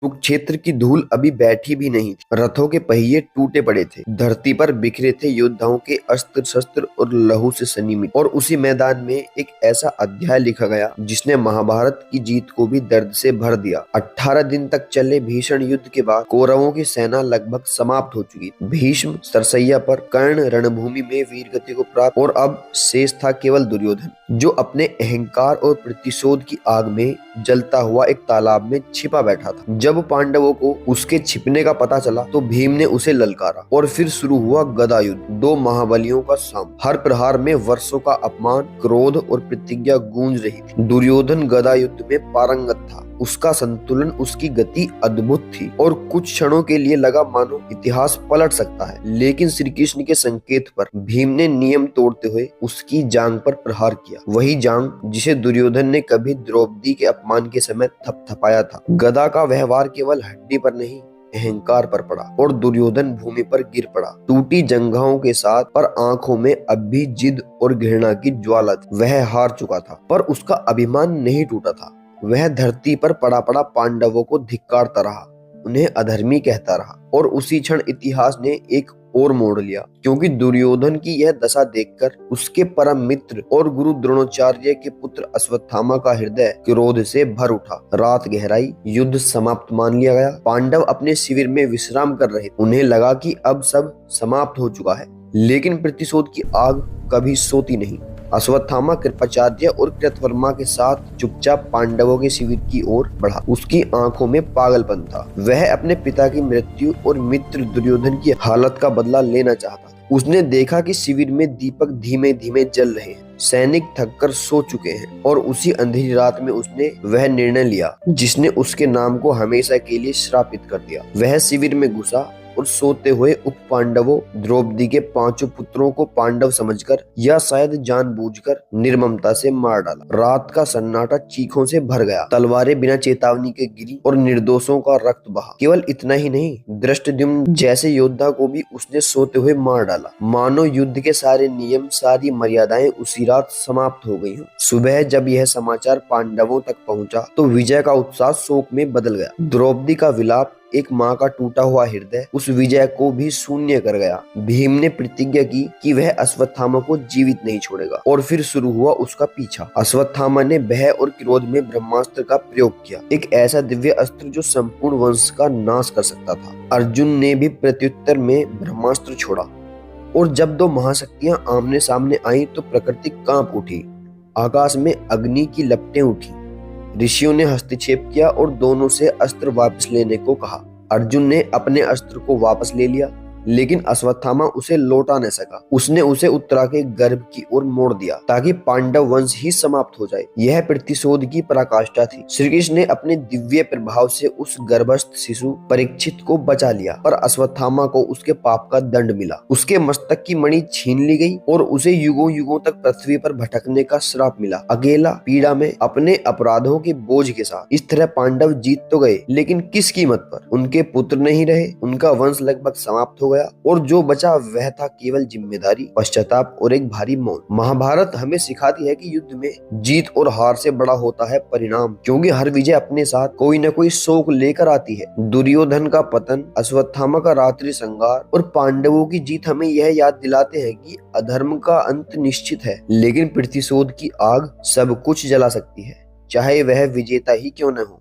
कुरुक्षेत्र की धूल अभी बैठी भी नहीं थी। रथों के पहिए टूटे पड़े थे। धरती पर बिखरे थे योद्धाओं के अस्त्र शस्त्र और लहू से सनी मिट्टी। और उसी मैदान में एक ऐसा अध्याय लिखा गया जिसने महाभारत की जीत को भी दर्द से भर दिया। 18 दिन तक चले भीषण युद्ध के बाद कौरवों की सेना लगभग समाप्त हो चुकी थी। भीष्म सरसैया पर, कर्ण रणभूमि में वीरगति को प्राप्त, और अब शेष था केवल दुर्योधन, जो अपने अहंकार और प्रतिशोध की आग में जलता हुआ एक तालाब में छिपा बैठा था। जब पांडवों को उसके छिपने का पता चला तो भीम ने उसे ललकारा और फिर शुरू हुआ गदा युद्ध, दो महाबलियों का सामना। हर प्रहार में वर्षों का अपमान, क्रोध और प्रतिज्ञा गूंज रही थी। दुर्योधन गदा युद्ध में पारंगत था। उसका संतुलन, उसकी गति अद्भुत थी और कुछ क्षणों के लिए लगा मानो इतिहास पलट सकता है। लेकिन श्री कृष्ण के संकेत पर भीम ने नियम तोड़ते हुए उसकी जांग पर प्रहार किया, वही जांग जिसे दुर्योधन ने कभी द्रौपदी के अपमान के समय थपथपाया था। गदा का व्यवहार केवल हड्डी पर नहीं, अहंकार पर पड़ा और दुर्योधन भूमि पर गिर पड़ा, टूटी जंघाओं के साथ, पर आंखों में अब भी जिद और घृणा की ज्वाला थी। वह हार चुका था पर उसका अभिमान नहीं टूटा था। वह धरती पर पड़ा पड़ा पांडवों को धिक्कारता रहा, उन्हें अधर्मी कहता रहा, और उसी क्षण इतिहास ने एक और मोड़ लिया, क्योंकि दुर्योधन की यह दशा देखकर उसके परम मित्र और गुरु द्रोणाचार्य के पुत्र अश्वत्थामा का हृदय क्रोध से भर उठा। रात गहराई, युद्ध समाप्त मान लिया गया। पांडव अपने शिविर में विश्राम कर रहे, उन्हें लगा कि अब सब समाप्त हो चुका है। लेकिन प्रतिशोध की आग कभी सोती नहीं। अश्वत्थामा कृपाचार्य और कृतवर्मा के साथ चुपचाप पांडवों के शिविर की ओर बढ़ा। उसकी आंखों में पागलपन था। वह अपने पिता की मृत्यु और मित्र दुर्योधन की हालत का बदला लेना चाहता था। उसने देखा कि शिविर में दीपक धीमे धीमे जल रहे हैं, सैनिक थककर सो चुके हैं, और उसी अंधेरी रात में उसने वह निर्णय लिया जिसने उसके नाम को हमेशा के लिए श्रापित कर दिया। वह शिविर में घुसा और सोते हुए उप पांडवों, द्रौपदी के 5 पुत्रों को पांडव समझकर या शायद जानबूझकर निर्ममता से मार डाला। रात का सन्नाटा चीखों से भर गया, तलवारें बिना चेतावनी के गिरी और निर्दोषों का रक्त बहा। केवल इतना ही नहीं, धृष्टद्युम्न जैसे योद्धा को भी उसने सोते हुए मार डाला, मानो युद्ध के सारे नियम, सारी मर्यादाएं उसी रात समाप्त हो गई हों। सुबह जब यह समाचार पांडवों तक पहुंचा तो विजय का उत्साह शोक में बदल गया। द्रौपदी का विलाप, एक माँ का टूटा हुआ हृदय, उस विजय को भी शून्य कर गया। भीम ने प्रतिज्ञा की कि वह अश्वत्थामा को जीवित नहीं छोड़ेगा, और फिर शुरू हुआ उसका पीछा। अश्वत्थामा ने भय और क्रोध में ब्रह्मास्त्र का प्रयोग किया, एक ऐसा दिव्य अस्त्र जो संपूर्ण वंश का नाश कर सकता था। अर्जुन ने भी प्रत्युत्तर में ब्रह्मास्त्र छोड़ा, और जब दो महाशक्तियां आमने सामने आईं तो प्रकृति कांप उठी, आकाश में अग्नि की लपटें उठी। ऋषियों ने हस्तक्षेप किया और दोनों से अस्त्र वापस लेने को कहा। अर्जुन ने अपने अस्त्र को वापस ले लिया, लेकिन अश्वत्थामा उसे लौटा न सका। उसने उसे उत्तरा के गर्भ की ओर मोड़ दिया ताकि पांडव वंश ही समाप्त हो जाए। यह प्रतिशोध की पराकाष्ठा थी। श्री कृष्ण ने अपने दिव्य प्रभाव से उस गर्भस्थ शिशु परीक्षित को बचा लिया, पर अश्वत्थामा को उसके पाप का दंड मिला। उसके मस्तक की मणि छीन ली गई और उसे युगों युगों तक पृथ्वी पर भटकने का श्राप मिला, अकेला, पीड़ा में, अपने अपराधों के बोझ के साथ। इस तरह पांडव जीत तो गए, लेकिन किस कीमत पर? उनके पुत्र नहीं रहे, उनका वंश लगभग समाप्त हो गया, और जो बचा वह था केवल जिम्मेदारी, पश्चाताप और एक भारी मौत। महाभारत हमें सिखाती है कि युद्ध में जीत और हार से बड़ा होता है परिणाम, क्योंकि हर विजय अपने साथ कोई न कोई शोक लेकर आती है। दुर्योधन का पतन, अश्वत्थामा का रात्रि संहार और पांडवों की जीत हमें यह याद दिलाते हैं कि अधर्म का अंत निश्चित है, लेकिन प्रतिशोध की आग सब कुछ जला सकती है, चाहे वह विजेता ही क्यों न हो।